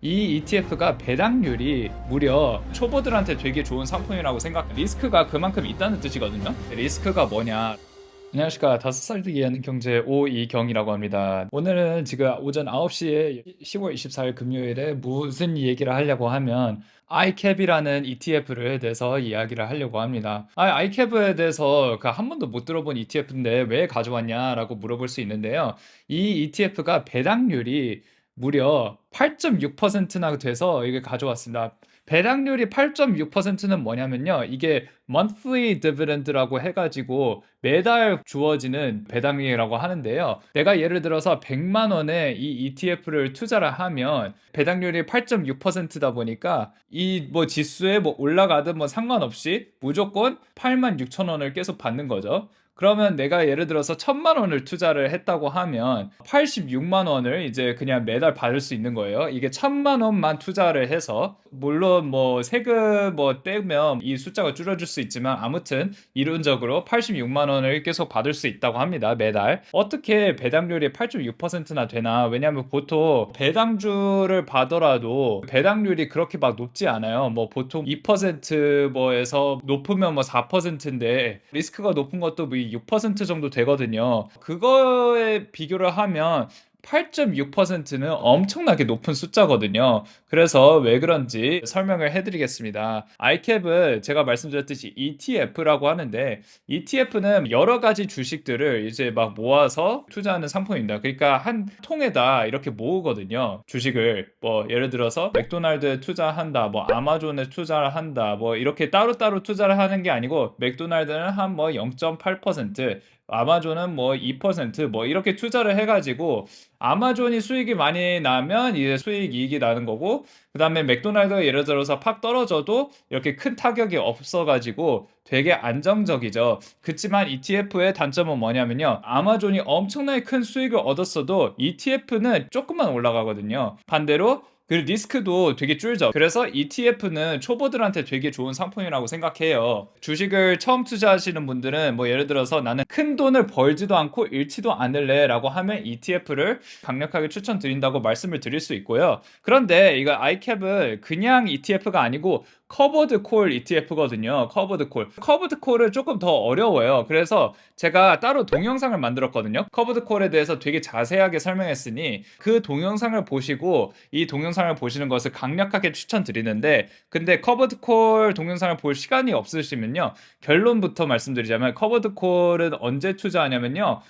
이 ETF가 배당률이 무려 초보들한테 되게 좋은 상품이라고 생각. 리스크가 그만큼 있다는 뜻이거든요. 리스크가 뭐냐? 안녕하십니까. 5살 이해하는 경제 오이경이라고 합니다. 오늘은 지금 오전 9시에 10월 24일 금요일에 무슨 얘기를 하려고 하면 iCap이라는 ETF를 대해서 이야기를 하려고 합니다. iCap에 대해서 한 번도 못 들어본 ETF인데 왜 가져왔냐라고 물어볼 수 있는데요. 이 ETF가 배당률이 무려 8.6%나 돼서 이게 가져왔습니다. 배당률이 8.6%는 뭐냐면요. 이게 monthly dividend라고 해가지고 매달 주어지는 배당률이라고 하는데요. 내가 예를 들어서 100만 원에 이 ETF를 투자를 하면 배당률이 8.6%다 보니까 이 뭐 지수에 뭐 올라가든 뭐 상관없이 무조건 8만 6천 원을 계속 받는 거죠. 그러면 내가 예를 들어서 1000만 원을 투자를 했다고 하면 86만 원을 이제 그냥 매달 받을 수 있는 거예요. 이게 1000만 원만 투자를 해서 물론 뭐 세금 뭐 떼면 이 숫자가 줄어들 수 있지만 아무튼 이론적으로 86만 원을 계속 받을 수 있다고 합니다. 매달. 어떻게 배당률이 8.6%나 되나? 왜냐면 보통 배당주를 받더라도 배당률이 그렇게 막 높지 않아요. 뭐 보통 2% 뭐에서 높으면 뭐 4%인데 리스크가 높은 것도 뭐 6% 정도 되거든요. 그거에 비교를 하면 8.6%는 엄청나게 높은 숫자거든요. 그래서 왜 그런지 설명을 해드리겠습니다. iCap은 제가 말씀드렸듯이 ETF라고 하는데 ETF는 여러 가지 주식들을 이제 막 모아서 투자하는 상품입니다. 그러니까 한 통에다 이렇게 모으거든요. 주식을 뭐 예를 들어서 맥도날드에 투자한다, 뭐 아마존에 투자를 한다, 뭐 이렇게 따로따로 투자를 하는 게 아니고 맥도날드는 한 뭐 0.8%, 아마존은 뭐 2%뭐 이렇게 투자를 해가지고 아마존이 수익이 많이 나면 이제 수익 이익이 나는 거고 그다음에 맥도날드가 예를 들어서 팍 떨어져도 이렇게 큰 타격이 없어가지고 되게 안정적이죠. 그렇지만 ETF의 단점은 뭐냐면요. 아마존이 엄청나게 큰 수익을 얻었어도 ETF는 조금만 올라가거든요. 반대로 그 리스크도 되게 줄죠. 그래서 ETF는 초보들한테 되게 좋은 상품이라고 생각해요. 주식을 처음 투자하시는 분들은 뭐 예를 들어서 나는 큰 돈을 벌지도 않고 잃지도 않을래 라고 하면 ETF를 강력하게 추천드린다고 말씀을 드릴 수 있고요. 그런데 이거 iCap은 그냥 ETF가 아니고 커버드 콜 ETF거든요. 커버드 콜. 커버드 콜은 조금 더 어려워요. 그래서 제가 따로 동영상을 만들었거든요. 커버드 콜에 대해서 되게 자세하게 설명했으니 그 동영상을 보시고 이 동영상을 보시는 것을 강력하게 추천드리는데 근데 커버드 콜 동영상을 볼 시간이 없으시면요. 결론부터 말씀드리자면 커버드 콜은 언제 투자하냐면요.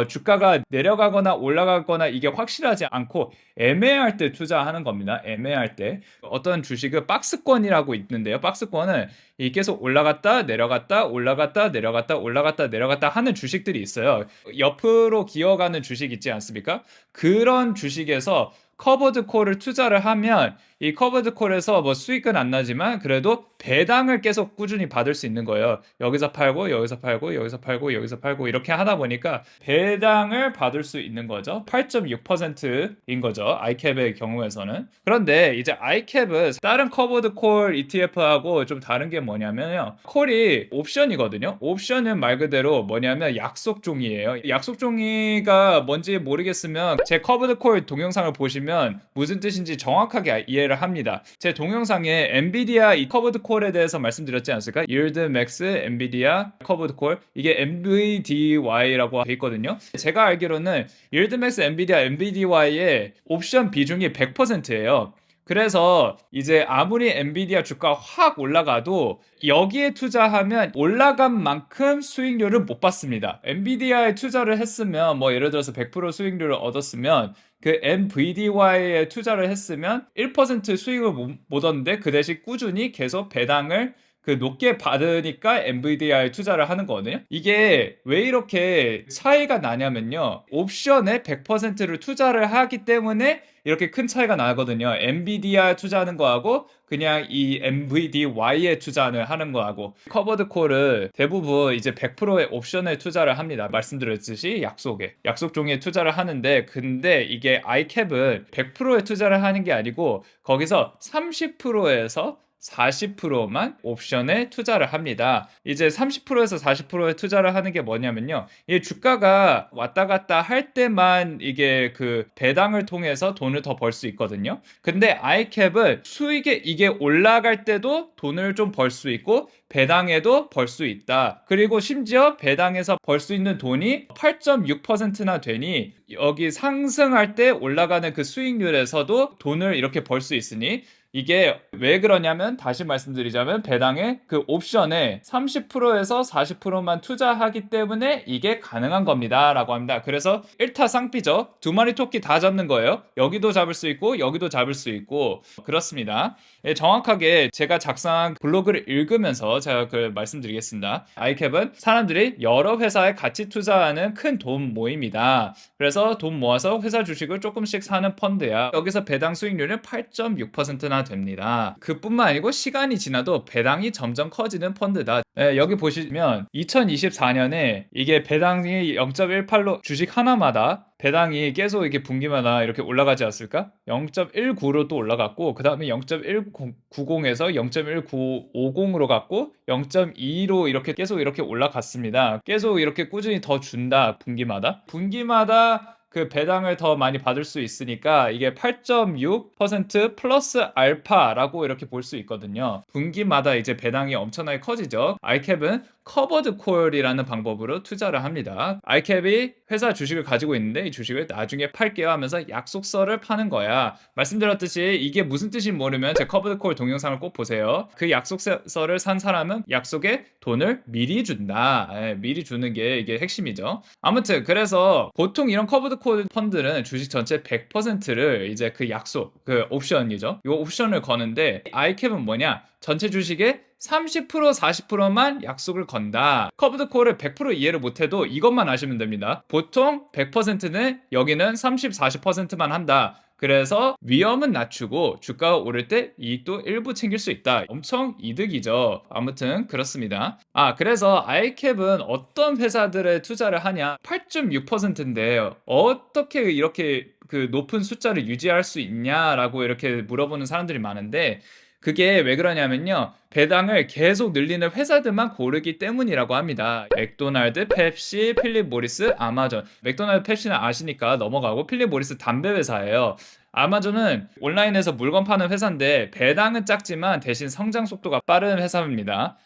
주가가 내려가거나 올라가거나 이게 확실하지 않고 애매할 때 투자하는 겁니다. 애매할 때. 어떤 주식은 박스권이라고 있는데요. 박스권은 이 계속 올라갔다 내려갔다 올라갔다 내려갔다 올라갔다 내려갔다 하는 주식들이 있어요. 옆으로 기어가는 주식 있지 않습니까? 그런 주식에서 커버드 콜을 투자를 하면 이 커버드 콜에서 뭐 수익은 안 나지만 그래도 배당을 계속 꾸준히 받을 수 있는 거예요. 여기서 팔고 여기서 팔고 여기서 팔고 여기서 팔고 이렇게 하다 보니까 배당을 받을 수 있는 거죠. 8.6%인 거죠. iCap의 경우에서는. 그런데 이제 iCap은 다른 커버드 콜 ETF하고 좀 다른 게 뭐냐면요. 콜이 옵션이거든요. 옵션은 말 그대로 뭐냐면 약속 종이에요. 약속 종이가 뭔지 모르겠으면 제 커버드 콜 동영상을 보시면 무슨 뜻인지 정확하게 이해를 합니다. 제 동영상에 엔비디아 이 커버드 콜에 대해서 말씀드렸지 않습니까? Yield Max 엔비디아 커버드 콜 이게 NVDY라고 돼 있거든요. 제가 알기로는 Yield Max 엔비디아 NVDY의 옵션 비중이 100%예요. 그래서 이제 아무리 엔비디아 주가 확 올라가도 여기에 투자하면 올라간 만큼 수익률을 못 받습니다. 엔비디아에 투자를 했으면 뭐 예를 들어서 100% 수익률을 얻었으면 그 NVDY에 투자를 했으면 1% 수익을 못 얻는데 그 대신 꾸준히 계속 배당을 그 높게 받으니까 NVIDIA에 투자를 하는 거거든요. 이게 왜 이렇게 차이가 나냐면요. 옵션에 100%를 투자를 하기 때문에 이렇게 큰 차이가 나거든요. 엔비디아 투자하는 거하고 그냥 이 NVDY에 투자를 하는 거하고 커버드 콜을 대부분 이제 100%의 옵션에 투자를 합니다. 말씀드렸듯이 약속 종이에 투자를 하는데 근데 이게 iCap은 100%에 투자를 하는 게 아니고 거기서 30%에서 40%만 옵션에 투자를 합니다. 이제 30%에서 40%에 투자를 하는 게 뭐냐면요. 이 주가가 왔다 갔다 할 때만 이게 그 배당을 통해서 돈을 더 벌 수 있거든요. 근데 아이캡은 수익에 이게 올라갈 때도 돈을 좀 벌 수 있고 배당에도 벌 수 있다. 그리고 심지어 배당에서 벌 수 있는 돈이 8.6%나 되니 여기 상승할 때 올라가는 그 수익률에서도 돈을 이렇게 벌 수 있으니 이게 왜 그러냐면 다시 말씀드리자면 배당의 그 옵션에 30%에서 40%만 투자하기 때문에 이게 가능한 겁니다 라고 합니다. 그래서 일타쌍피죠. 두 마리 토끼 다 잡는 거예요. 여기도 잡을 수 있고 여기도 잡을 수 있고 그렇습니다. 예, 정확하게 제가 작성한 블로그를 읽으면서 제가 그 말씀드리겠습니다. 아이캡은 사람들이 여러 회사에 같이 투자하는 큰 돈 모임이다. 그래서 돈 모아서 회사 주식을 조금씩 사는 펀드야. 여기서 배당 수익률은 8.6%나 됩니다. 그뿐만 아니고 시간이 지나도 배당이 점점 커지는 펀드다. 예, 여기 보시면 2024년에 이게 배당이 0.18로 주식 하나마다 배당이 계속 이렇게 분기마다 이렇게 올라가지 않았을까? 0.19로 또 올라갔고 그 다음에 0.190에서 0.1950으로 갔고 0.2로 이렇게 계속 이렇게 올라갔습니다. 계속 이렇게 꾸준히 더 준다. 분기마다 그 배당을 더 많이 받을 수 있으니까 이게 8.6% 플러스 알파라고 이렇게 볼 수 있거든요. 분기마다 이제 배당이 엄청나게 커지죠. 아이캡은 커버드 콜이라는 방법으로 투자를 합니다. 아이캡이 회사 주식을 가지고 있는데 이 주식을 나중에 팔게요 하면서 약속서를 파는 거야. 말씀드렸듯이 이게 무슨 뜻인지 모르면 제 커버드 콜 동영상을 꼭 보세요. 그 약속서를 산 사람은 약속에 돈을 미리 준다. 미리 주는 게 이게 핵심이죠. 아무튼 그래서 보통 이런 커버드 콜 펀드는 주식 전체 100%를 이제 그 약속, 그 옵션이죠. 이 옵션을 거는데 아이캡은 뭐냐? 전체 주식의 30% 40%만 약속을 건다. 커브드 콜을 100% 이해를 못해도 이것만 아시면 됩니다. 보통 100%는 여기는 30, 40%만 한다. 그래서 위험은 낮추고 주가가 오를 때 이익도 일부 챙길 수 있다. 엄청 이득이죠. 아무튼 그렇습니다. 그래서 아이캡은 어떤 회사들에 투자를 하냐? 8.6%인데 어떻게 이렇게 그 높은 숫자를 유지할 수 있냐라고 이렇게 물어보는 사람들이 많은데 그게 왜 그러냐면요. 배당을 계속 늘리는 회사들만 고르기 때문이라고 합니다. 맥도날드, 펩시, 필립 모리스, 아마존. 맥도날드, 펩시는 아시니까 넘어가고 필립 모리스 담배 회사예요. 아마존은 온라인에서 물건 파는 회사인데 배당은 작지만 대신 성장 속도가 빠른 회사입니다.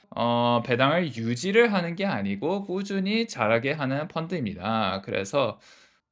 배당을 유지를 하는 게 아니고 꾸준히 자라게 하는 펀드입니다. 그래서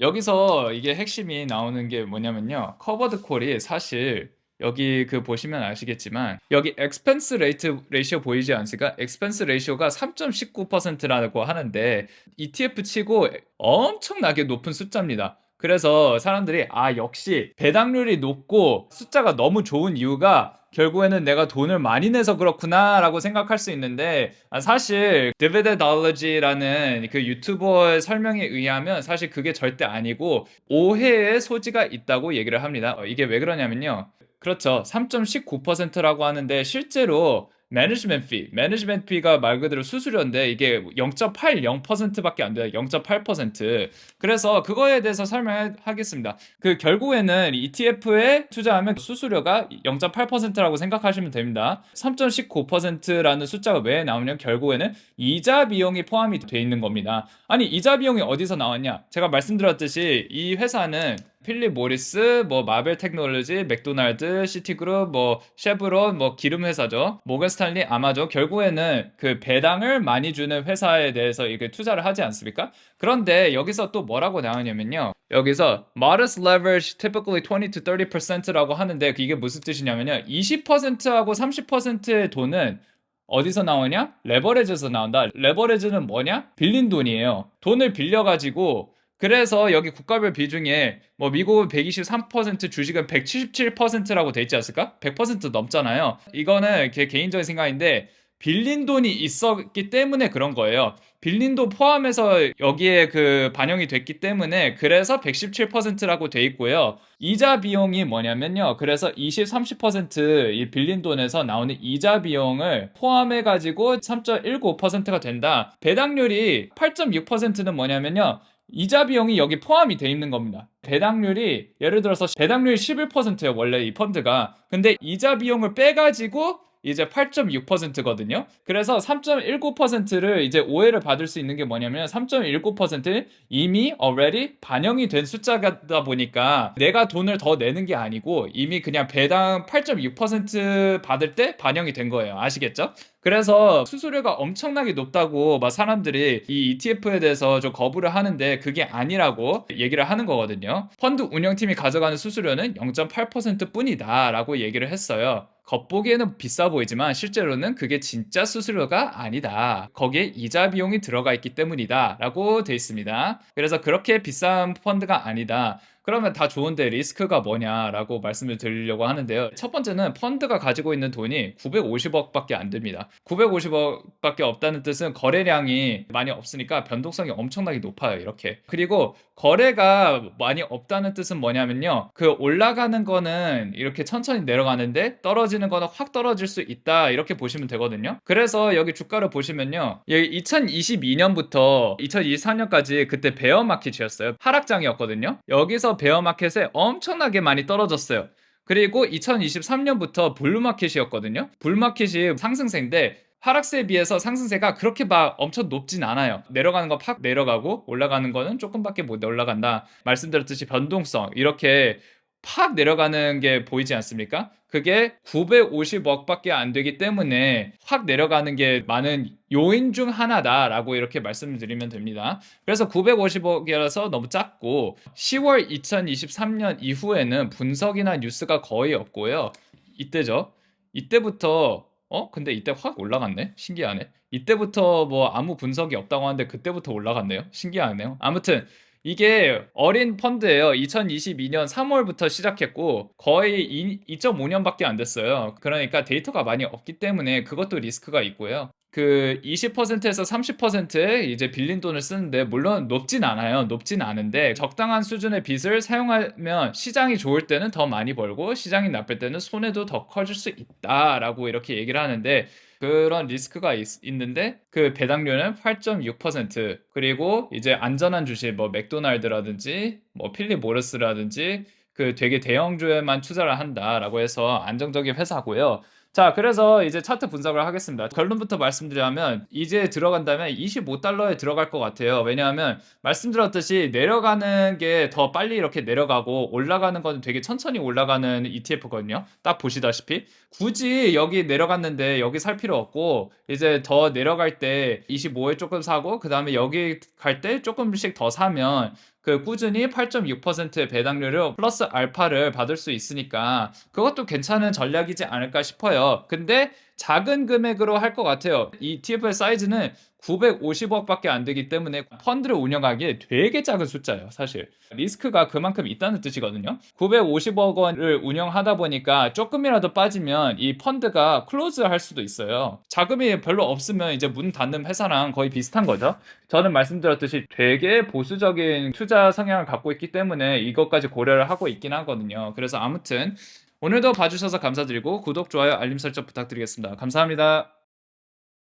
여기서 이게 핵심이 나오는 게 뭐냐면요. 커버드 콜이 사실 여기 그 보시면 아시겠지만 여기 expense ratio 보이지 않습니까? expense ratio가 3.19%라고 하는데 ETF 치고 엄청나게 높은 숫자입니다. 그래서 사람들이 역시 배당률이 높고 숫자가 너무 좋은 이유가 결국에는 내가 돈을 많이 내서 그렇구나 라고 생각할 수 있는데 사실 디비덴돌로지라는 그 유튜버의 설명에 의하면 사실 그게 절대 아니고 오해의 소지가 있다고 얘기를 합니다. 이게 왜 그러냐면요. 그렇죠. 3.19%라고 하는데 실제로 매니지먼트 피가 말 그대로 수수료인데 이게 0.80%밖에 안 돼요. 0.8%. 그래서 그거에 대해서 설명하겠습니다. 그 결국에는 ETF에 투자하면 수수료가 0.8%라고 생각하시면 됩니다. 3.19%라는 숫자가 왜 나오냐면 결국에는 이자 비용이 포함이 돼 있는 겁니다. 아니 이자 비용이 어디서 나왔냐? 제가 말씀드렸듯이 이 회사는 필립 모리스, 마벨 테크놀로지, 맥도날드, 시티그룹, 쉐브론, 기름 회사죠. 모건 스탠리, 아마존. 결국에는 그 배당을 많이 주는 회사에 대해서 이게 투자를 하지 않습니까? 그런데 여기서 또 뭐라고 나오냐면요. 여기서 modest leverage typically 20 to 30%라고 하는데 이게 무슨 뜻이냐면요. 20%하고 30%의 돈은 어디서 나오냐? 레버리지에서 나온다. 레버리지는 뭐냐? 빌린 돈이에요. 돈을 빌려가지고 그래서 여기 국가별 비중에 미국은 123% 주식은 177%라고 돼 있지 않습니까? 100% 넘잖아요. 이거는 제 개인적인 생각인데 빌린 돈이 있었기 때문에 그런 거예요. 빌린 돈 포함해서 여기에 그 반영이 됐기 때문에 그래서 117%라고 돼 있고요. 이자 비용이 뭐냐면요. 그래서 20, 30%이 빌린 돈에서 나오는 이자 비용을 포함해 가지고 3.19%가 된다. 배당률이 8.6%는 뭐냐면요. 이자 비용이 여기 포함이 돼 있는 겁니다. 배당률이 예를 들어서 배당률이 11%예요. 원래 이 펀드가. 근데 이자 비용을 빼가지고 이제 8.6%거든요. 그래서 3.19%를 이제 오해를 받을 수 있는 게 뭐냐면 3.19% 이미 already 반영이 된 숫자다 보니까 내가 돈을 더 내는 게 아니고 이미 그냥 배당 8.6% 받을 때 반영이 된 거예요. 아시겠죠? 그래서 수수료가 엄청나게 높다고 막 사람들이 이 ETF에 대해서 좀 거부를 하는데 그게 아니라고 얘기를 하는 거거든요. 펀드 운영팀이 가져가는 수수료는 0.8% 뿐이다 라고 얘기를 했어요. 겉보기에는 비싸 보이지만 실제로는 그게 진짜 수수료가 아니다. 거기에 이자 비용이 들어가 있기 때문이다 라고 돼 있습니다. 그래서 그렇게 비싼 펀드가 아니다. 그러면 다 좋은데 리스크가 뭐냐라고 말씀을 드리려고 하는데요. 첫 번째는 펀드가 가지고 있는 돈이 950억밖에 안 됩니다. 950억밖에 없다는 뜻은 거래량이 많이 없으니까 변동성이 엄청나게 높아요. 이렇게. 그리고 거래가 많이 없다는 뜻은 뭐냐면요. 그 올라가는 거는 이렇게 천천히 내려가는데 떨어지는 거는 확 떨어질 수 있다. 이렇게 보시면 되거든요. 그래서 여기 주가를 보시면요. 여기 2022년부터 2024년까지 그때 베어 마켓이었어요. 하락장이었거든요. 여기서 베어마켓에 엄청나게 많이 떨어졌어요. 그리고 2023년부터 불마켓이었거든요. 불마켓이 상승세인데 하락세에 비해서 상승세가 그렇게 막 엄청 높진 않아요. 내려가는 거 팍 내려가고 올라가는 거는 조금밖에 못 올라간다. 말씀드렸듯이 변동성 이렇게 팍 내려가는 게 보이지 않습니까? 그게 950억밖에 안 되기 때문에 확 내려가는 게 많은 요인 중 하나다라고 이렇게 말씀을 드리면 됩니다. 그래서 950억이라서 너무 작고 10월 2023년 이후에는 분석이나 뉴스가 거의 없고요. 이때죠. 이때부터 근데 이때 확 올라갔네. 신기하네. 이때부터 뭐 아무 분석이 없다고 하는데 그때부터 올라갔네요. 신기하네요. 아무튼 이게 어린 펀드예요. 2022년 3월부터 시작했고 거의 2.5년밖에 안 됐어요. 그러니까 데이터가 많이 없기 때문에 그것도 리스크가 있고요. 그 20%에서 30%의 이제 빌린 돈을 쓰는데 물론 높진 않아요. 높진 않은데 적당한 수준의 빚을 사용하면 시장이 좋을 때는 더 많이 벌고 시장이 나쁠 때는 손해도 더 커질 수 있다라고 이렇게 얘기를 하는데 그런 리스크가 있는데 그 배당률은 8.6% 그리고 이제 안전한 주식 뭐 맥도날드라든지 뭐 필립 모리스라든지 그 되게 대형주에만 투자를 한다라고 해서 안정적인 회사고요. 자, 그래서 이제 차트 분석을 하겠습니다. 결론부터 말씀드리자면 이제 들어간다면 25달러에 들어갈 것 같아요. 왜냐하면 말씀드렸듯이 내려가는 게 더 빨리 이렇게 내려가고 올라가는 건 되게 천천히 올라가는 ETF거든요. 딱 보시다시피 굳이 여기 내려갔는데 여기 살 필요 없고 이제 더 내려갈 때 25에 조금 사고 그 다음에 여기 갈 때 조금씩 더 사면 그 꾸준히 8.6%의 배당률을 플러스 알파를 받을 수 있으니까 그것도 괜찮은 전략이지 않을까 싶어요. 근데 작은 금액으로 할 것 같아요. 이 TF의 사이즈는 950억밖에 안 되기 때문에 펀드를 운영하기에 되게 작은 숫자예요, 사실. 리스크가 그만큼 있다는 뜻이거든요. 950억 원을 운영하다 보니까 조금이라도 빠지면 이 펀드가 클로즈 할 수도 있어요. 자금이 별로 없으면 이제 문 닫는 회사랑 거의 비슷한 거죠. 저는 말씀드렸듯이 되게 보수적인 투자 성향을 갖고 있기 때문에 이것까지 고려를 하고 있긴 하거든요. 그래서 아무튼 오늘도 봐주셔서 감사드리고 구독, 좋아요, 알림 설정 부탁드리겠습니다. 감사합니다.